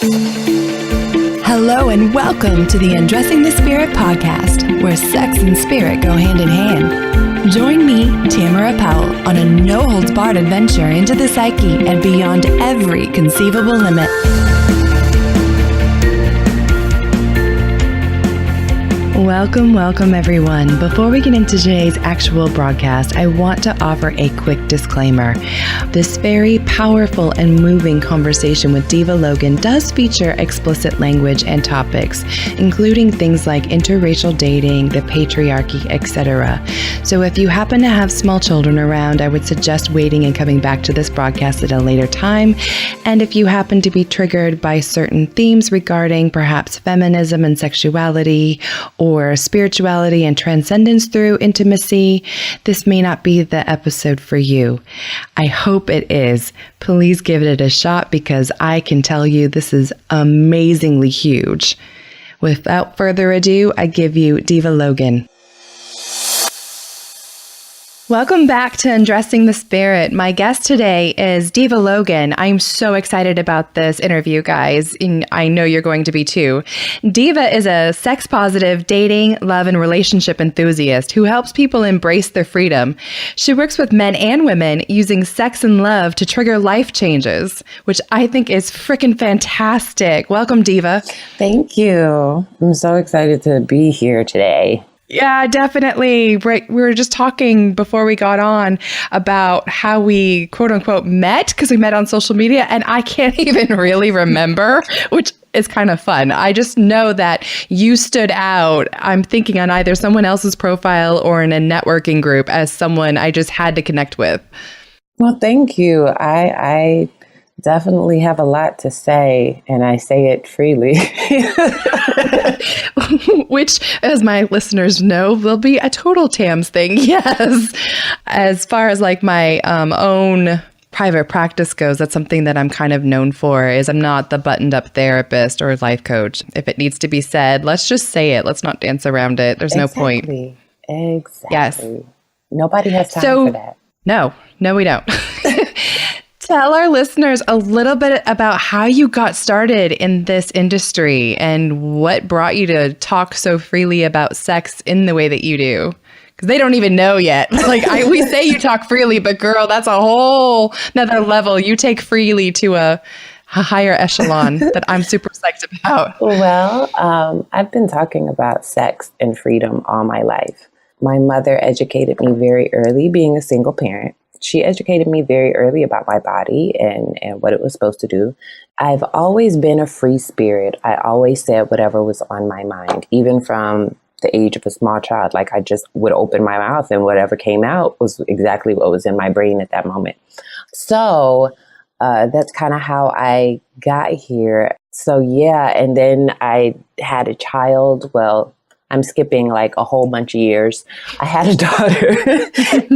Hello and welcome to the Undressing the Spirit podcast, where sex and spirit go hand in hand. Join me, Tamara Powell, on a no-holds-barred adventure into the psyche and beyond every conceivable limit. Welcome everyone. Before we get into today's actual broadcast, I want to offer a quick disclaimer. This very powerful and moving conversation with Deva Logan does feature explicit language and topics, including things like interracial dating, the patriarchy, etc. So if you happen to have small children around, I would suggest waiting and coming back to this broadcast at a later time. And if you happen to be triggered by certain themes regarding perhaps feminism and sexuality, or spirituality and transcendence through intimacy, this may not be the episode for you. I hope it is. Please give it a shot because I can tell you this is amazingly huge. Without further ado, I give you Deva Logan. Welcome back to Undressing the Spirit. My guest today is Deva Logan. I'm so excited about this interview, guys, and I know you're going to be too. Deva is a sex-positive dating, love, and relationship enthusiast who helps people embrace their freedom. She works with men and women using sex and love to trigger life changes, which I think is freaking fantastic. Welcome, Deva. Thank you. I'm so excited to be here today. Yeah, definitely. Right. We were just talking before we got on about how we quote unquote met because we met on social media and I can't even really remember, which is kind of fun. I just know that you stood out. I'm thinking on either someone else's profile or in a networking group as someone I just had to connect with. Well, thank you. I definitely have a lot to say, and I say it freely. Which, as my listeners know, will be a total Tams thing. Yes. As far as like my own private practice goes, that's something that I'm kind of known for, is I'm not the buttoned up therapist or life coach. If it needs to be said, let's just say it. Let's not dance around it. There's no point. Exactly. Yes. Nobody has time for that. No, we don't. Tell our listeners a little bit about how you got started in this industry and what brought you to talk so freely about sex in the way that you do. Because they don't even know yet. Like we say you talk freely, but girl, that's a whole nother level. You take freely to a higher echelon that I'm super psyched about. Well, I've been talking about sex and freedom all my life. My mother educated me very early, being a single parent. She educated me very early about my body and what it was supposed to do. I've always been a free spirit. I always said whatever was on my mind, even from the age of a small child. Like I just would open my mouth and whatever came out was exactly what was in my brain at that moment. So that's kind of how I got here. So yeah, and then I had a child. Well, I'm skipping like a whole bunch of years. I had a daughter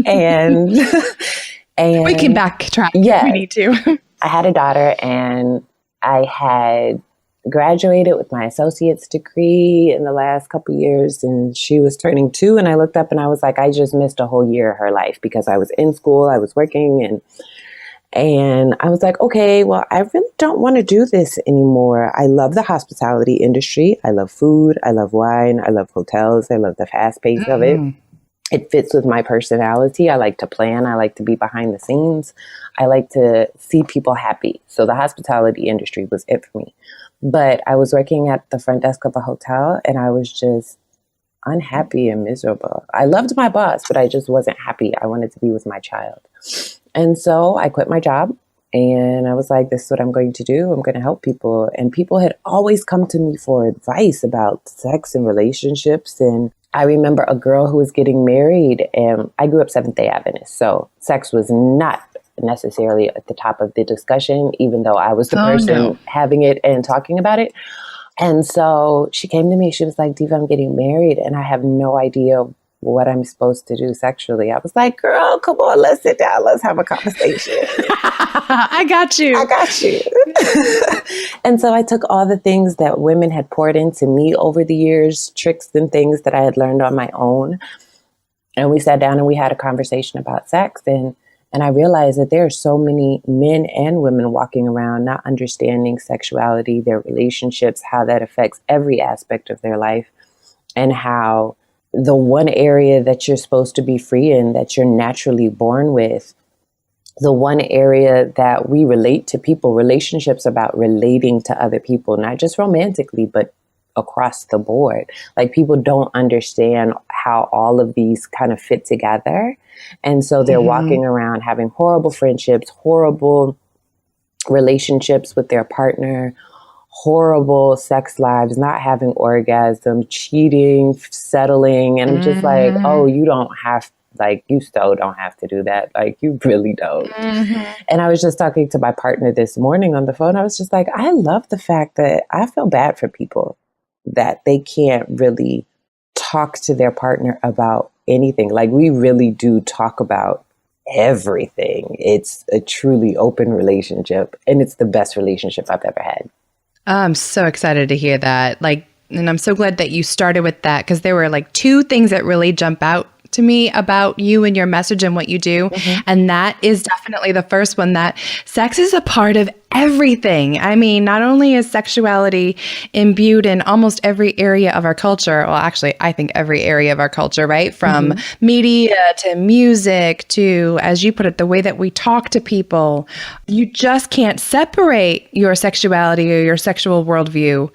and we can backtrack if we need to. I had a daughter and I had graduated with my associate's degree in the last couple of years and she was turning 2 and I looked up and I was like, I just missed a whole year of her life because I was in school, I was working and I was like, okay, well, I really don't want to do this anymore. I love the hospitality industry. I love food. I love wine. I love hotels. I love the fast pace of it. It fits with my personality. I like to plan. I like to be behind the scenes. I like to see people happy. So the hospitality industry was it for me. But I was working at the front desk of a hotel and I was just unhappy and miserable. I loved my boss, but I just wasn't happy. I wanted to be with my child. And so I quit my job and I was like, this is what I'm going to do. I'm going to help people. And people had always come to me for advice about sex and relationships. And I remember a girl who was getting married and I grew up Seventh-day Adventist. So sex was not necessarily at the top of the discussion, even though I was the person having it and talking about it. And so she came to me, she was like, Deva, I'm getting married and I have no idea what I'm supposed to do sexually. I was like, girl, come on, let's sit down. Let's have a conversation. I got you. And so I took all the things that women had poured into me over the years, tricks and things that I had learned on my own. And we sat down and we had a conversation about sex. And And I realized that there are so many men and women walking around not understanding sexuality, their relationships, how that affects every aspect of their life, and how the one area that you're supposed to be free in, that you're naturally born with, the one area that we relate to people, relationships about relating to other people, not just romantically, but across the board. Like, people don't understand how all of these kind of fit together. And so they're walking around having horrible friendships, horrible relationships with their partner, horrible sex lives, not having orgasm, cheating, settling. And I'm just like, oh, you don't have, like, you still don't have to do that. Like, you really don't. And I was just talking to my partner this morning on the phone. I was just like, I love the fact that I feel bad for people that they can't really talk to their partner about anything. Like, we really do talk about everything. It's a truly open relationship, and it's the best relationship I've ever had. I'm so excited to hear that. Like, and I'm so glad that you started with that, because there were like two things that really jump out to me about you and your message and what you do. And that is definitely the first one, that sex is a part of everything. I mean, not only is sexuality imbued in almost every area of our culture, well, actually, I think every area of our culture, right? From media to music to, as you put it, the way that we talk to people. You just can't separate your sexuality or your sexual worldview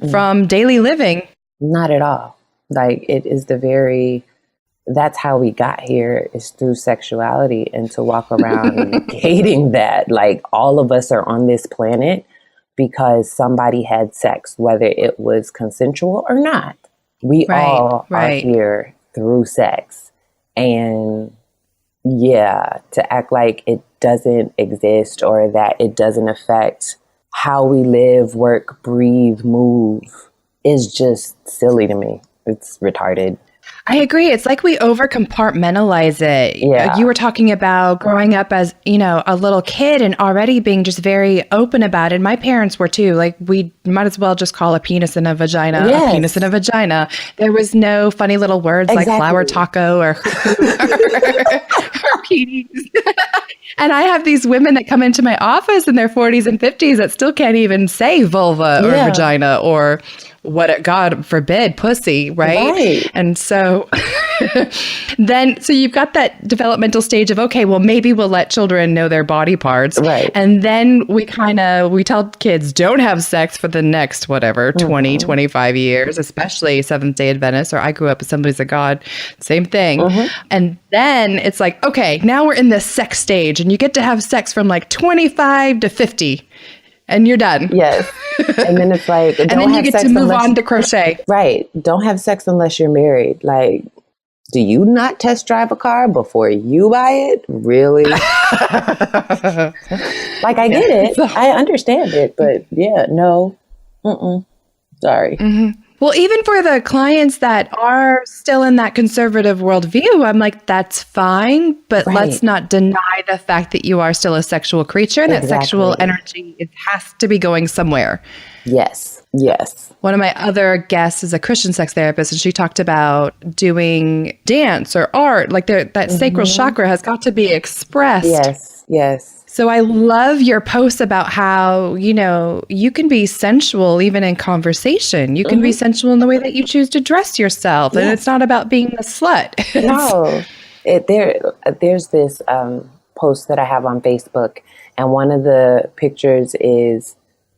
from daily living. Not at all. Like, it is that's how we got here, is through sexuality, and to walk around negating that. Like, all of us are on this planet because somebody had sex, whether it was consensual or not. We all are here through sex. And to act like it doesn't exist, or that it doesn't affect how we live, work, breathe, move, is just silly to me. It's retarded. I agree. It's like we over compartmentalize it. Yeah. You were talking about growing up as, a little kid and already being just very open about it. My parents were too. Like, we might as well just call a penis and a vagina a penis and a vagina. There was no funny little words like flower taco or penis. And I have these women that come into my office in their 40s and 50s that still can't even say vulva or vagina or God forbid, pussy, right? And so so you've got that developmental stage of, okay, well, maybe we'll let children know their body parts. Right. And then we tell kids, don't have sex for the next, 20, 25 years, especially Seventh-day Adventists, or I grew up Assemblies of God, same thing. And then it's like, okay, now we're in the sex stage, and you get to have sex from like 25 to 50. And you're done. Yes. And then it's like, and then you get to move on to crochet. Right. Don't have sex unless you're married. Like, do you not test drive a car before you buy it? Really? Like, I get it. I understand it. But no. Sorry. Well, even for the clients that are still in that conservative worldview, I'm like, that's fine, but let's not deny the fact that you are still a sexual creature, and that sexual energy, it has to be going somewhere. Yes. One of my other guests is a Christian sex therapist, and she talked about doing dance or art, like that sacral chakra has got to be expressed. Yes. So I love your posts about how, you can be sensual even in conversation. You can be sensual in the way that you choose to dress yourself. And it's not about being a slut. No. There's this post that I have on Facebook, and one of the pictures is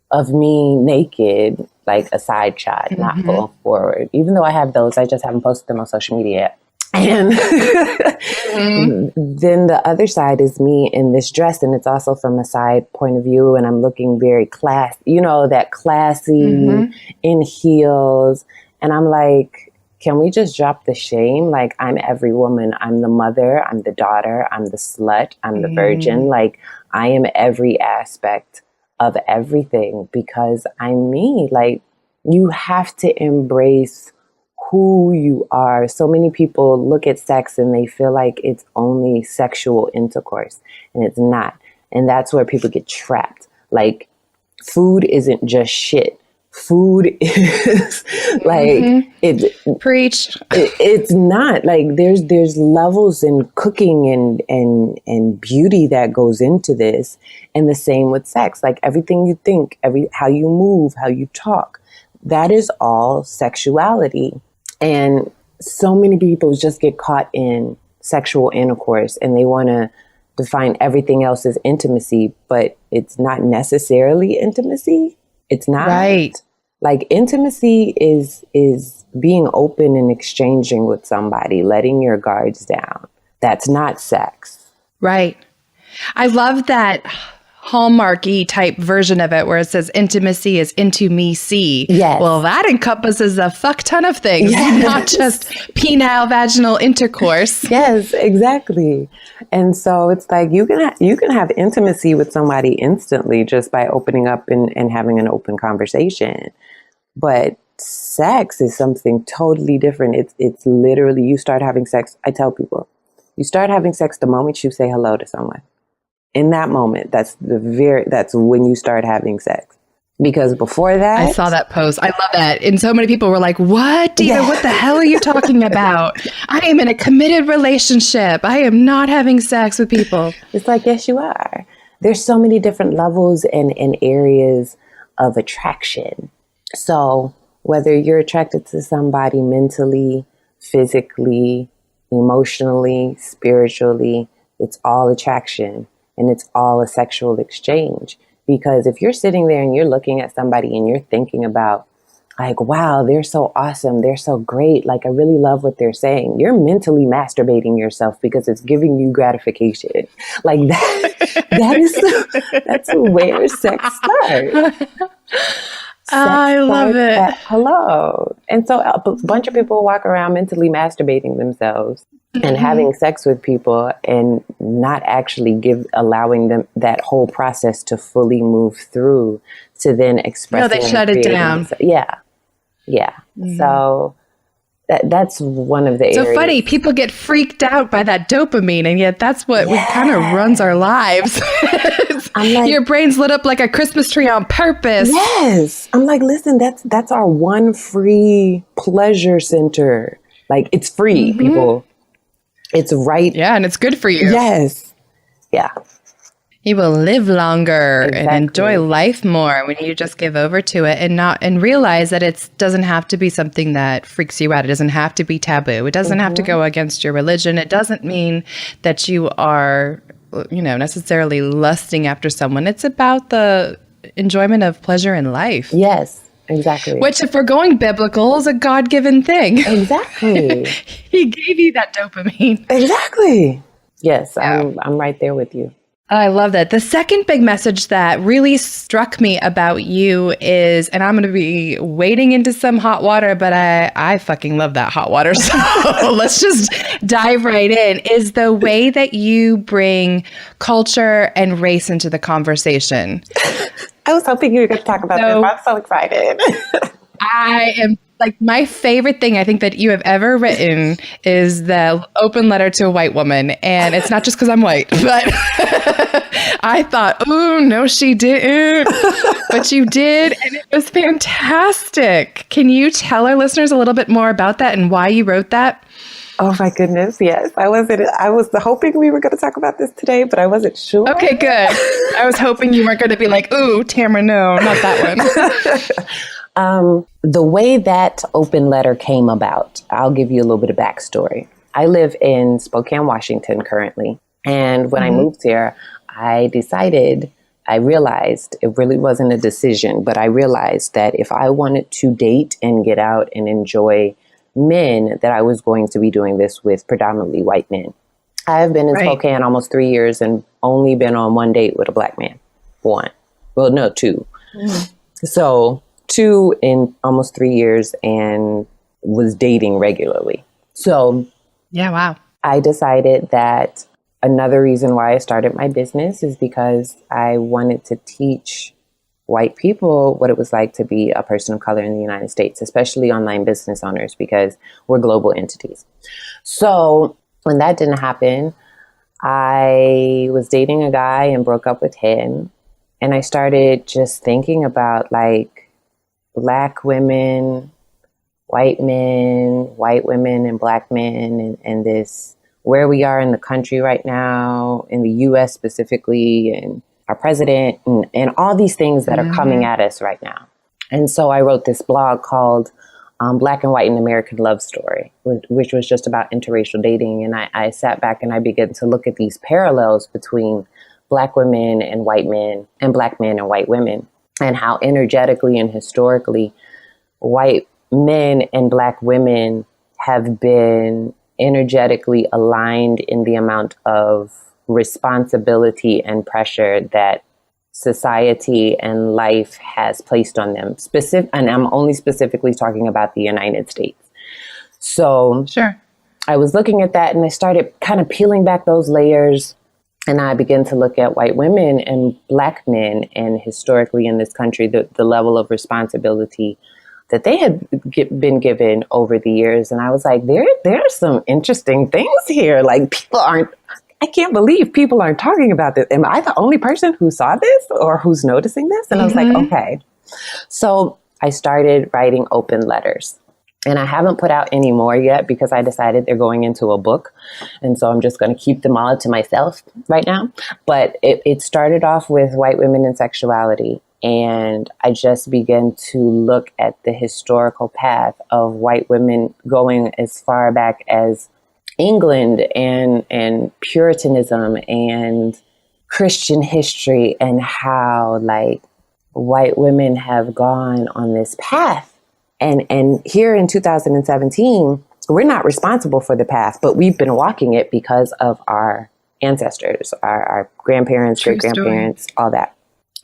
of me naked, like a side shot, not full forward. Even though I have those, I just haven't posted them on social media yet. And then the other side is me in this dress, and it's also from a side point of view, and I'm looking very classy, that classy in heels. And I'm like, can we just drop the shame? Like, I'm every woman. I'm the mother, I'm the daughter, I'm the slut, I'm the virgin. Like, I am every aspect of everything, because I'm me. Like, you have to embrace who you are. So many people look at sex and they feel like it's only sexual intercourse, and it's not. And that's where people get trapped. Like, food isn't just shit. food is like Preach. it's not like there's levels in cooking and beauty that goes into this, and the same with sex. Like everything you think, how you move, how you talk, that is all sexuality. And so many people just get caught in sexual intercourse and they want to define everything else as intimacy, but it's not necessarily intimacy. It's not. Right. Like intimacy is being open and exchanging with somebody, letting your guards down. That's not sex. Right. I love that Hallmarky type version of it where it says intimacy is into me see. Yes. Well, that encompasses a fuck ton of things, not just penile vaginal intercourse. Yes, exactly. And so it's like you can have intimacy with somebody instantly just by opening up and having an open conversation. But sex is something totally different. It's literally you start having sex. I tell people, you start having sex the moment you say hello to someone. In that moment, that's when you start having sex. Because before that, I saw that post. I love that. And so many people were like, what, Deva? Yeah. What the hell are you talking about? I am in a committed relationship. I am not having sex with people. It's like, yes, you are. There's so many different levels and areas of attraction. So whether you're attracted to somebody mentally, physically, emotionally, spiritually, it's all attraction. And it's all a sexual exchange. Because if you're sitting there and you're looking at somebody and you're thinking about like, wow, they're so awesome. They're so great. Like, I really love what they're saying. You're mentally masturbating yourself because it's giving you gratification. Like that's where sex starts. I love it. Hello. And so a bunch of people walk around mentally masturbating themselves and having sex with people and not actually allowing them that whole process to fully move through to then express. No, they shut it down. Yeah. So that's one of the areas. So funny, people get freaked out by that dopamine, and yet that's what kind of runs our lives. I'm like, your brain's lit up like a Christmas tree on purpose. Yes. I'm like, listen, that's our one free pleasure center. Like, it's free, people. It's right. Yeah, and it's good for you. Yes. Yeah. You will live longer and enjoy life more when you just give over to it and realize that it doesn't have to be something that freaks you out. It doesn't have to be taboo. It doesn't have to go against your religion. It doesn't mean that you are, necessarily lusting after someone. It's about the enjoyment of pleasure in life. Yes. Exactly. Which, if we're going biblical, is a God-given thing. Exactly. He gave you that dopamine. Exactly. Yes, yeah. I'm right there with you. I love that. The second big message that really struck me about you is, and I'm going to be wading into some hot water, but I fucking love that hot water. So let's just dive right in, is the way that you bring culture and race into the conversation. I was hoping you were going to talk about this. I'm so excited. I am like, my favorite thing I think that you have ever written is the open letter to a white woman. And it's not just because I'm white, but I thought, oh, no, she didn't. But you did. And it was fantastic. Can you tell our listeners a little bit more about that and why you wrote that? Oh, my goodness. Yes. I was hoping we were going to talk about this today, but I wasn't sure. Okay, good. I was hoping you weren't going to be like, ooh, Tamara, no, not that one. The way that open letter came about, I'll give you a little bit of backstory. I live in Spokane, Washington currently. And when I moved here, I realized it really wasn't a decision, but I realized that if I wanted to date and get out and enjoy men, that I was going to be doing this with predominantly white men. I have been in Spokane almost 3 years and only been on one date with a black man. One. Well, no, two. So 2 in almost 3 years and was dating regularly. So yeah, wow. I decided that another reason why I started my business is because I wanted to teach white people what it was like to be a person of color in the United States, especially online business owners, because we're global entities. So when that didn't happen, I was dating a guy and broke up with him. And I started just thinking about like, Black women, white men, white women and Black men, and this, where we are in the country right now, in the US specifically, and our president, and all these things that are coming at us right now. And so I wrote this blog called Black and White in American Love Story, which was just about interracial dating. And I sat back and I began to look at these parallels between Black women and white men, and Black men and white women, and how energetically and historically white men and Black women have been energetically aligned in the amount of responsibility and pressure that society and life has placed on them. And I'm only specifically talking about the United States. So Sure. I was looking at that and I started kind of peeling back those layers. And I began to look at white women and Black men, and historically in this country, the level of responsibility that they had been given over the years. And I was like, there are some interesting things here. Like, I can't believe people aren't talking about this. Am I the only person who saw this or who's noticing this? And I was like, okay. So I started writing open letters. And I haven't put out any more yet because I decided they're going into a book. And so I'm just going to keep them all to myself right now. But it started off with white women and sexuality. And I just began to look at the historical path of white women going as far back as England and Puritanism and Christian history, and how like white women have gone on this path. And here in 2017, we're not responsible for the path, but we've been walking it because of our ancestors, our grandparents, great-grandparents, all that.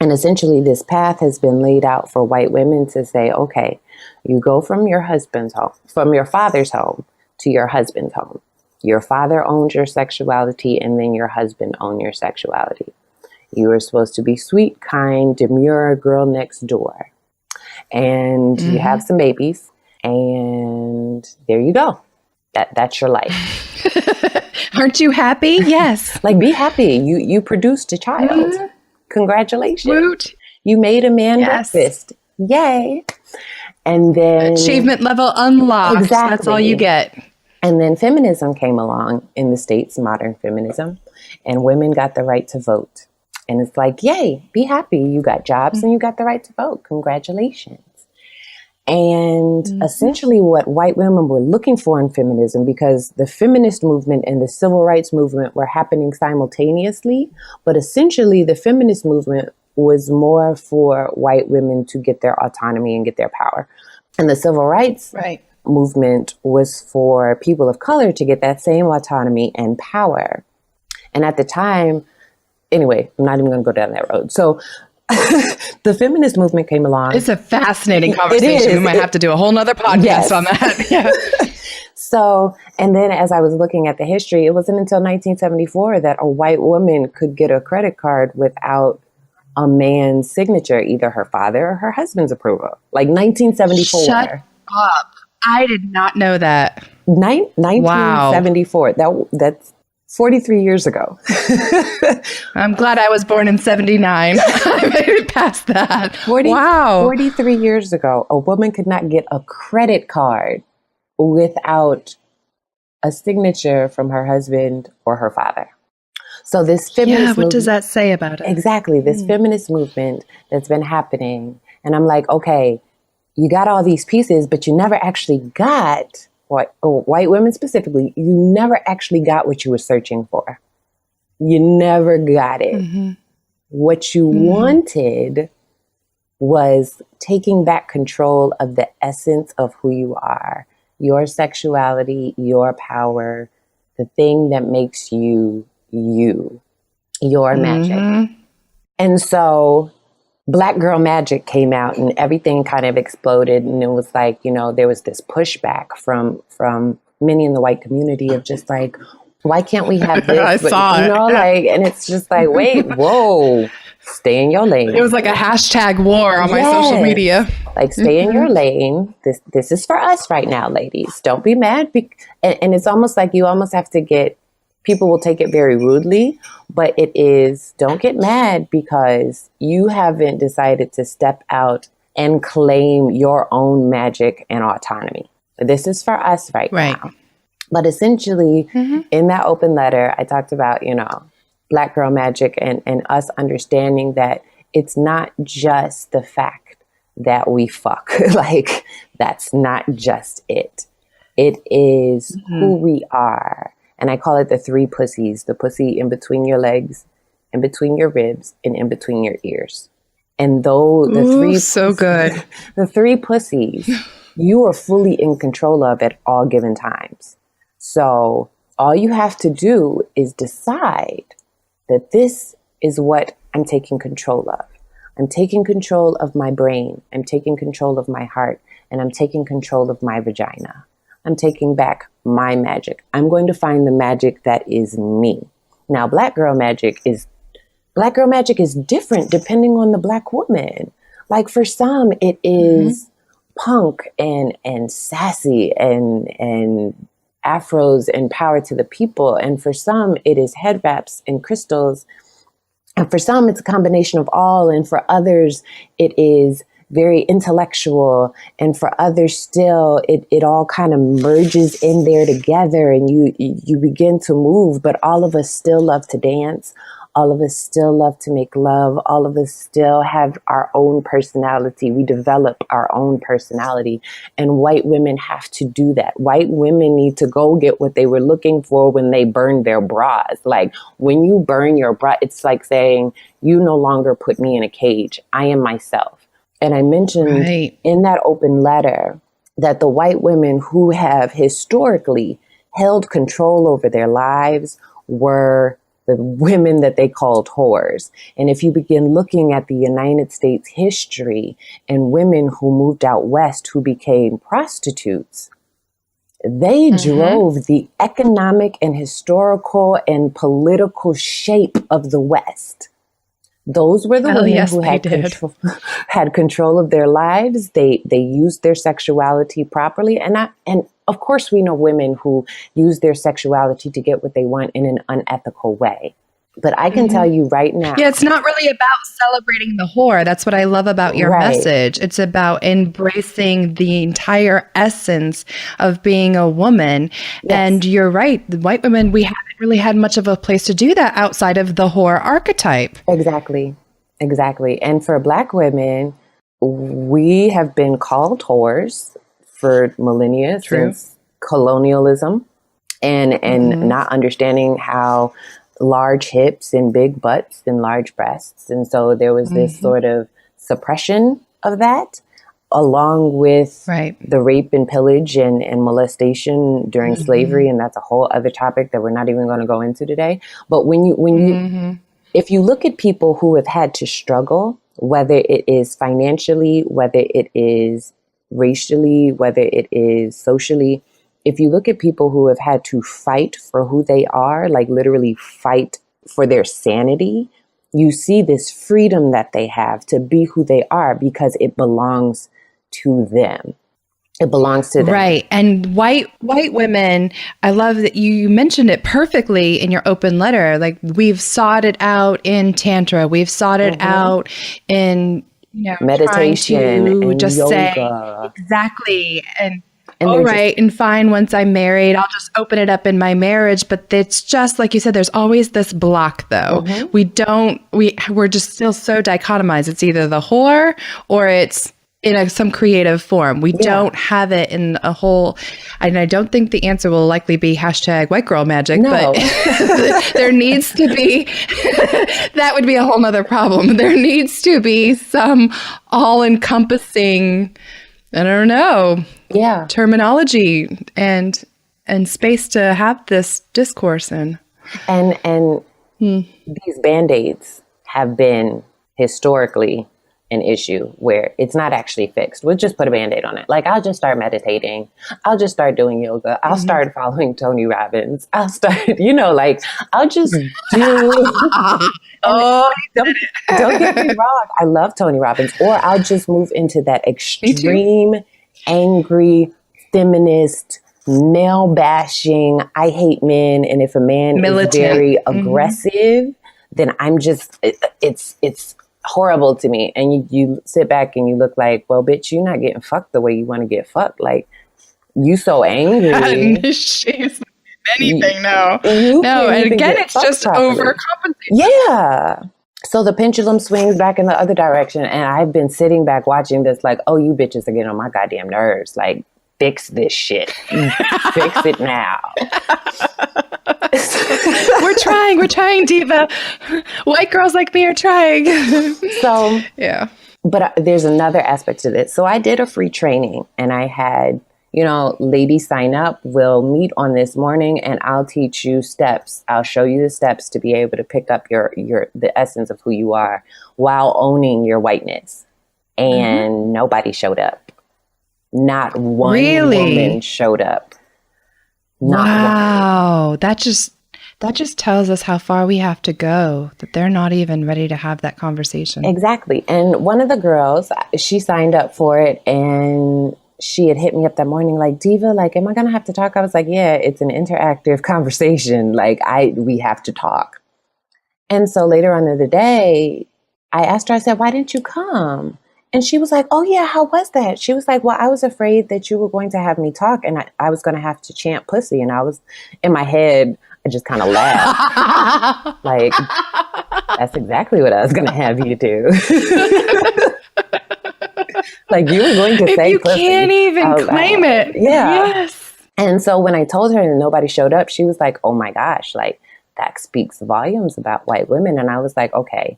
And essentially this path has been laid out for white women to say, okay, you go from your husband's home, from your father's home to your husband's home. Your father owns your sexuality, and then your husband owns your sexuality. You are supposed to be sweet, kind, demure, girl next door. And you have some babies, and there you go. That's your life. Aren't you happy? Yes. Like, be happy. You produced a child. Congratulations. Woot. You made a man breakfast. Yay. And then achievement level unlocked. Exactly. That's all you get. And then feminism came along in the States, modern feminism, and women got the right to vote. And it's like, yay, be happy. You got jobs and you got the right to vote. Congratulations. And essentially what white women were looking for in feminism, because the feminist movement and the civil rights movement were happening simultaneously, but essentially the feminist movement was more for white women to get their autonomy and get their power. And the civil rights movement was for people of color to get that same autonomy and power. And at the time, anyway, I'm not even going to go down that road. So the feminist movement came along. It's a fascinating conversation. We might have to do a whole nother podcast on that. Yeah. So, and then as I was looking at the history, it wasn't until 1974 that a white woman could get a credit card without a man's signature, either her father or her husband's approval. Like 1974. Shut up. I did not know that. 1974. Wow. That's 43 years ago. I'm glad I was born in 79. I made it past that. 43 years ago, a woman could not get a credit card without a signature from her husband or her father. So this feminist what does that say about it? Exactly. This feminist movement that's been happening. And I'm like, okay, you got all these pieces, but you never actually got white women specifically, you never actually got what you were searching for. You never got it. What you wanted was taking back control of the essence of who you are, your sexuality, your power, the thing that makes you, your magic. And so blackgirlmagic came out and everything kind of exploded, and it was like, there was this pushback from many in the white community of just like, why can't we have this? I saw it. And it's just like, wait, whoa, stay in your lane. It was like a hashtag war on my social media. Like, stay in your lane. This is for us right now, ladies. Don't be mad. And it's almost like you almost have to people will take it very rudely, but it is, don't get mad because you haven't decided to step out and claim your own magic and autonomy. This is for us right now. But essentially, in that open letter, I talked about, Black girl magic and us understanding that it's not just the fact that we fuck. Like, that's not just it. It is who we are. And I call it the 3 pussies, the pussy in between your legs, in between your ribs, and in between your ears. And though the 3 so good. The 3 pussies, you are fully in control of at all given times. So all you have to do is decide that this is what I'm taking control of. I'm taking control of my brain. I'm taking control of my heart. And I'm taking control of my vagina. I'm taking back my magic. I'm going to find the magic that is me. Now, black girl magic is different depending on the Black woman. Like, for some, it is punk and sassy and afros and power to the people. And for some, it is head wraps and crystals. And for some, it's a combination of all. And for others, it is very intellectual. And for others still, it all kind of merges in there together and you begin to move. But all of us still love to dance. All of us still love to make love. All of us still have our own personality. We develop our own personality. And white women have to do that. White women need to go get what they were looking for when they burned their bras. Like, when you burn your bra, it's like saying, you no longer put me in a cage. I am myself. And I mentioned in that open letter that the white women who have historically held control over their lives were the women that they called whores. And if you begin looking at the United States history and women who moved out west who became prostitutes, they drove the economic and historical and political shape of the West. Those were the women who had control of their lives. They used their sexuality properly. And of course, we know women who use their sexuality to get what they want in an unethical way. But I can tell you right now. Yeah, it's not really about celebrating the whore. That's what I love about your message. It's about embracing the entire essence of being a woman. Yes. And you're right. The white women, we haven't really had much of a place to do that outside of the whore archetype. Exactly. And for Black women, we have been called whores for millennia since colonialism and not understanding how large hips and big butts and large breasts. And so there was this sort of suppression of that, along with the rape and pillage and molestation during slavery. And that's a whole other topic that we're not even going to go into today. But if you look at people who have had to struggle, whether it is financially, whether it is racially, whether it is socially, if you look at people who have had to fight for who they are, like literally fight for their sanity, you see this freedom that they have to be who they are because it belongs to them. It belongs to them. Right. And white women, I love that you mentioned it perfectly in your open letter. Like, we've sought it out in Tantra. We've sought it out in meditation and just yoga. Say exactly. And all right, and fine, once I'm married, I'll just open it up in my marriage. But it's just like you said, there's always this block, though. We're just still so dichotomized. It's either the whore or it's in some creative form. We don't have it in a whole, and I don't think the answer will likely be #whitegirlmagic, but there needs to be, that would be a whole nother problem. There needs to be some all-encompassing, I don't know, terminology and space to have this discourse in. And these Band-Aids have been historically an issue where it's not actually fixed. We'll just put a Band-Aid on it. Like, I'll just start meditating. I'll just start doing yoga. I'll start following Tony Robbins. I'll start, I'll just do. Don't get me wrong. I love Tony Robbins. Or I'll just move into that extreme, angry, feminist, male bashing, I hate men. And if a man is very aggressive, then I'm just, it's horrible to me. And you sit back and you look like, well, bitch, you're not getting fucked the way you want to get fucked. Like, you so angry. She's anything now. You No, can't and even again, get it's fucked just properly. overcompensating. Yeah. So the pendulum swings back in the other direction, and I've been sitting back watching this like, oh, you bitches are getting on my goddamn nerves. Like, fix this shit. Fix it now. We're trying, Deva. White girls like me are trying. So, yeah. But there's another aspect to this. So I did a free training, and I had, ladies sign up. We'll meet on this morning, and I'll teach you steps. I'll show you the steps to be able to pick up the essence of who you are while owning your whiteness. And nobody showed up. Not one woman showed up. Wow. That just tells us how far we have to go, that they're not even ready to have that conversation. Exactly. And one of the girls, she signed up for it, and she had hit me up that morning like, Deva, like, am I going to have to talk? I was like, yeah, it's an interactive conversation. Like, we have to talk. And so later on in the day, I asked her, I said, why didn't you come? And she was like, oh yeah, how was that? She was like, well, I was afraid that you were going to have me talk, and I was going to have to chant pussy. And I was in my head, I just kind of laughed. Like, that's exactly what I was going to have you do. Like, you were going to say you pussy. Can't even claim it. Yeah. Yes. And so when I told her and nobody showed up, she was like, oh my gosh, like, that speaks volumes about white women. And I was like, okay,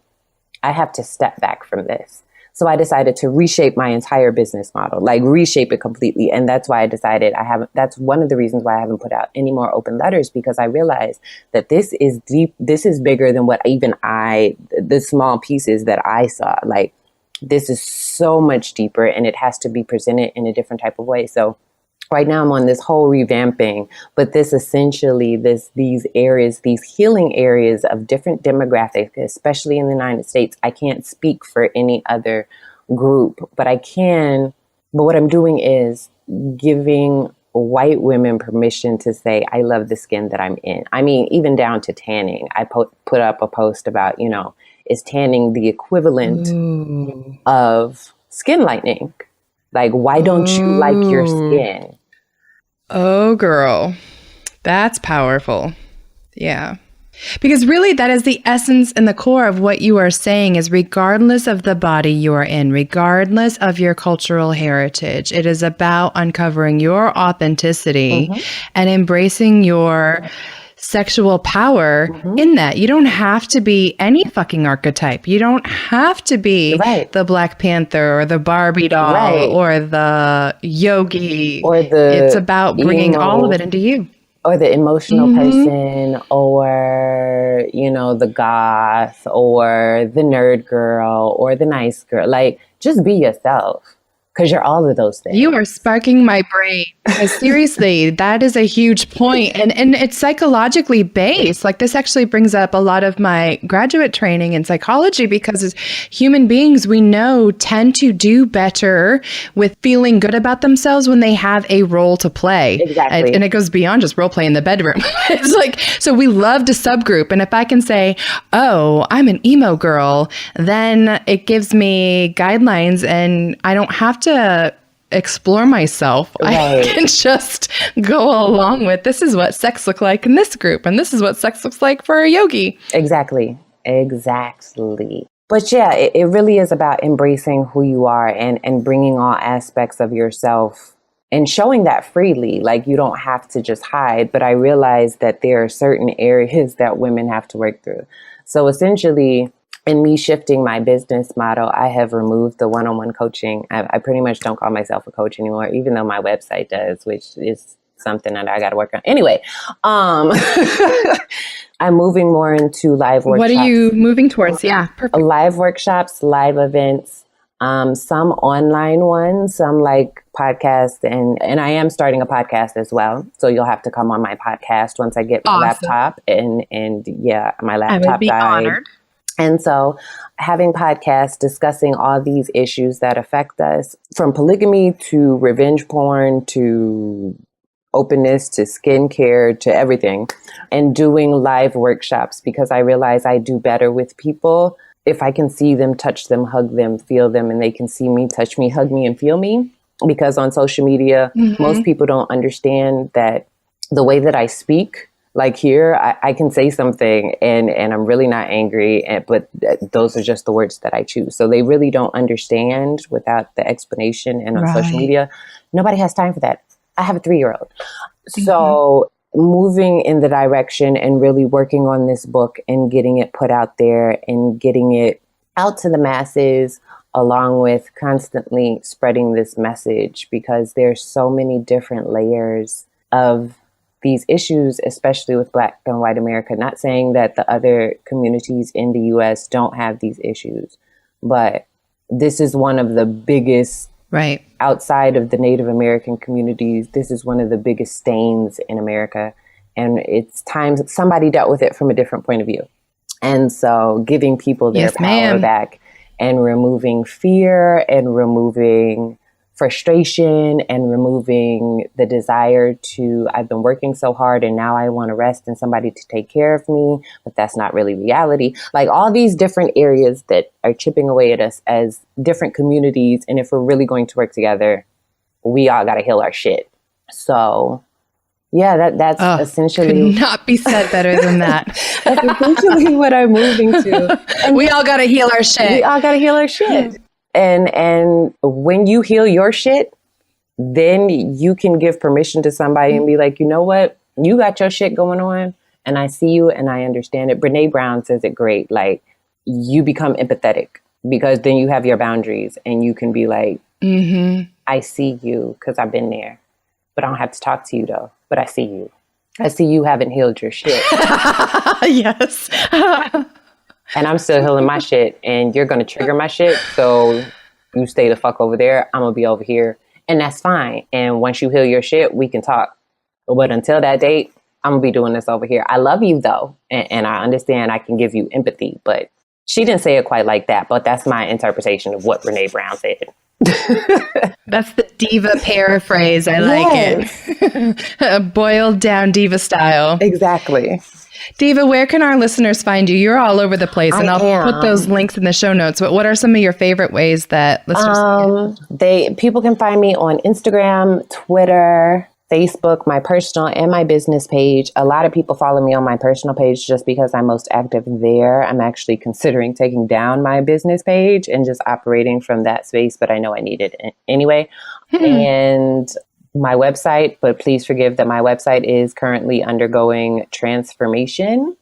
I have to step back from this. So I decided to reshape my entire business model, like reshape it completely. And that's why I decided that's one of the reasons why I haven't put out any more open letters, because I realized that this is deep. This is bigger than what even the small pieces that I saw. Like, this is so much deeper, and it has to be presented in a different type of way. So right now I'm on this whole revamping, but this essentially, these areas, these healing areas of different demographics, especially in the United States. I can't speak for any other group, but what I'm doing is giving white women permission to say, I love the skin that I'm in. I mean, even down to tanning. I put up a post about, is tanning the equivalent of skin lightening? Like, why don't you like your skin? Oh, girl. That's powerful. Yeah. Because really, that is the essence and the core of what you are saying is, regardless of the body you are in, regardless of your cultural heritage, it is about uncovering your authenticity and embracing your sexual power in that. You don't have to be any fucking archetype. You don't have to be the Black Panther or the Barbie doll or the yogi. Or it's about bringing all of it into you. Or the emotional person, or, the goth, or the nerd girl, or the nice girl. Like, just be yourself. Because you're all of those things. You are sparking my brain. Because seriously, that is a huge point. And it's psychologically based. Like, this actually brings up a lot of my graduate training in psychology, because as human beings, we know tend to do better with feeling good about themselves when they have a role to play. Exactly. And it goes beyond just role play in the bedroom. It's like, so we love to subgroup. And if I can say, oh, I'm an emo girl, then it gives me guidelines, and I don't have to explore myself. I can just go along with, this is what sex looks like in this group, and this is what sex looks like for a yogi. Exactly. But yeah, it really is about embracing who you are and bringing all aspects of yourself and showing that freely. Like, you don't have to just hide. But I realize that there are certain areas that women have to work through. So essentially, in me shifting my business model, I have removed the one-on-one coaching. I pretty much don't call myself a coach anymore, even though my website does, which is something that I got to work on. Anyway, I'm moving more into live workshops. What are you moving towards? Yeah, perfect. Live workshops, live events, some online ones, some like podcasts, and I am starting a podcast as well. So you'll have to come on my podcast once I get my laptop and my laptop I would be honored. And so having podcasts discussing all these issues that affect us, from polygamy to revenge porn to openness to skincare to everything, and doing live workshops, because I realize I do better with people if I can see them, touch them, hug them, feel them, and they can see me, touch me, hug me, and feel me. Because on social media, most people don't understand that the way that I speak, like here, I can say something and I'm really not angry, but those are just the words that I choose. So they really don't understand without the explanation. And on social media, nobody has time for that. I have a 3-year-old. So moving in the direction and really working on this book and getting it put out there and getting it out to the masses, along with constantly spreading this message, because there's so many different layers of these issues, especially with Black and white America. Not saying that the other communities in the US don't have these issues, but this is one of the biggest, outside of the Native American communities, this is one of the biggest stains in America. And it's time somebody dealt with it from a different point of view. And so giving people their power back and removing fear and removing frustration and removing the desire to, I've been working so hard and now I want to rest and somebody to take care of me, but that's not really reality. Like all these different areas that are chipping away at us as different communities. And if we're really going to work together, we all got to heal our shit. So yeah, that's essentially... Could not be said better than that. That's essentially what I'm moving to. And we all got to heal our shit. We all got to heal our shit. And when you heal your shit, then you can give permission to somebody and be like, you know what? You got your shit going on and I see you and I understand it. Brene Brown says it great. Like you become empathetic because then you have your boundaries and you can be like, I see you because I've been there, but I don't have to talk to you though. But I see you. I see you haven't healed your shit. Yes. And I'm still healing my shit and you're going to trigger my shit. So you stay the fuck over there. I'm going to be over here. And that's fine. And once you heal your shit, we can talk. But until that date, I'm going to be doing this over here. I love you though. And I understand I can give you empathy, but she didn't say it quite like that. But that's my interpretation of what Brene Brown said. That's the diva paraphrase. I like it. Boiled down diva style. Exactly. Diva, where can our listeners find you? You're all over the place, and I'll put those links in the show notes. But what are some of your favorite ways that listeners people can find me on Instagram, Twitter, Facebook, my personal and my business page. A lot of people follow me on my personal page just because I'm most active there. I'm actually considering taking down my business page and just operating from that space, but I know I need it anyway. And my website, but please forgive that my website is currently undergoing transformation.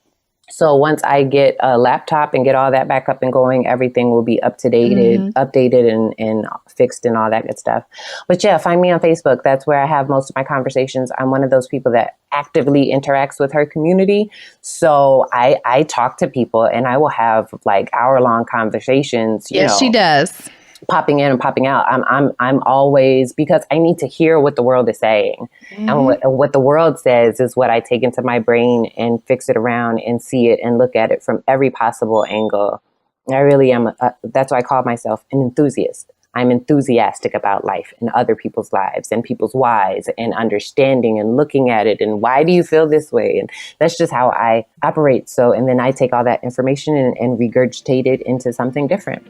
So once I get a laptop and get all that back up and going, everything will be updated and fixed and all that good stuff. But yeah, find me on Facebook. That's where I have most of my conversations. I'm one of those people that actively interacts with her community. So I talk to people and I will have like hour-long conversations. Yes, she does. Popping in and popping out. I'm always, because I need to hear what the world is saying. And what the world says is what I take into my brain and fix it around and see it and look at it from every possible angle. I really am. That's why I call myself an enthusiast. I'm enthusiastic about life and other people's lives and people's whys and understanding and looking at it. And why do you feel this way? And that's just how I operate. So, and then I take all that information and regurgitate it into something different.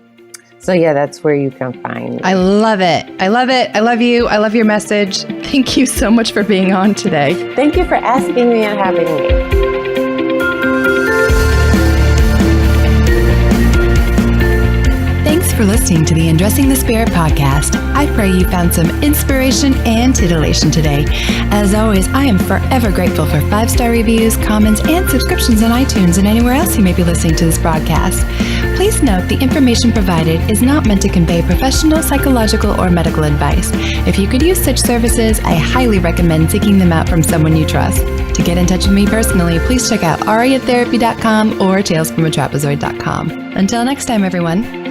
So yeah, that's where you can find me. I love it. I love it. I love you. I love your message. Thank you so much for being on today. Thank you for asking me and having me. Thanks for listening to the Undressing the Spirit podcast. I pray you found some inspiration and titillation today. As always, I am forever grateful for 5-star reviews, comments, and subscriptions on iTunes and anywhere else you may be listening to this broadcast. Please note the information provided is not meant to convey professional, psychological, or medical advice. If you could use such services, I highly recommend seeking them out from someone you trust. To get in touch with me personally, please check out ariatherapy.com or talesfromatrapezoid.com. Until next time, everyone.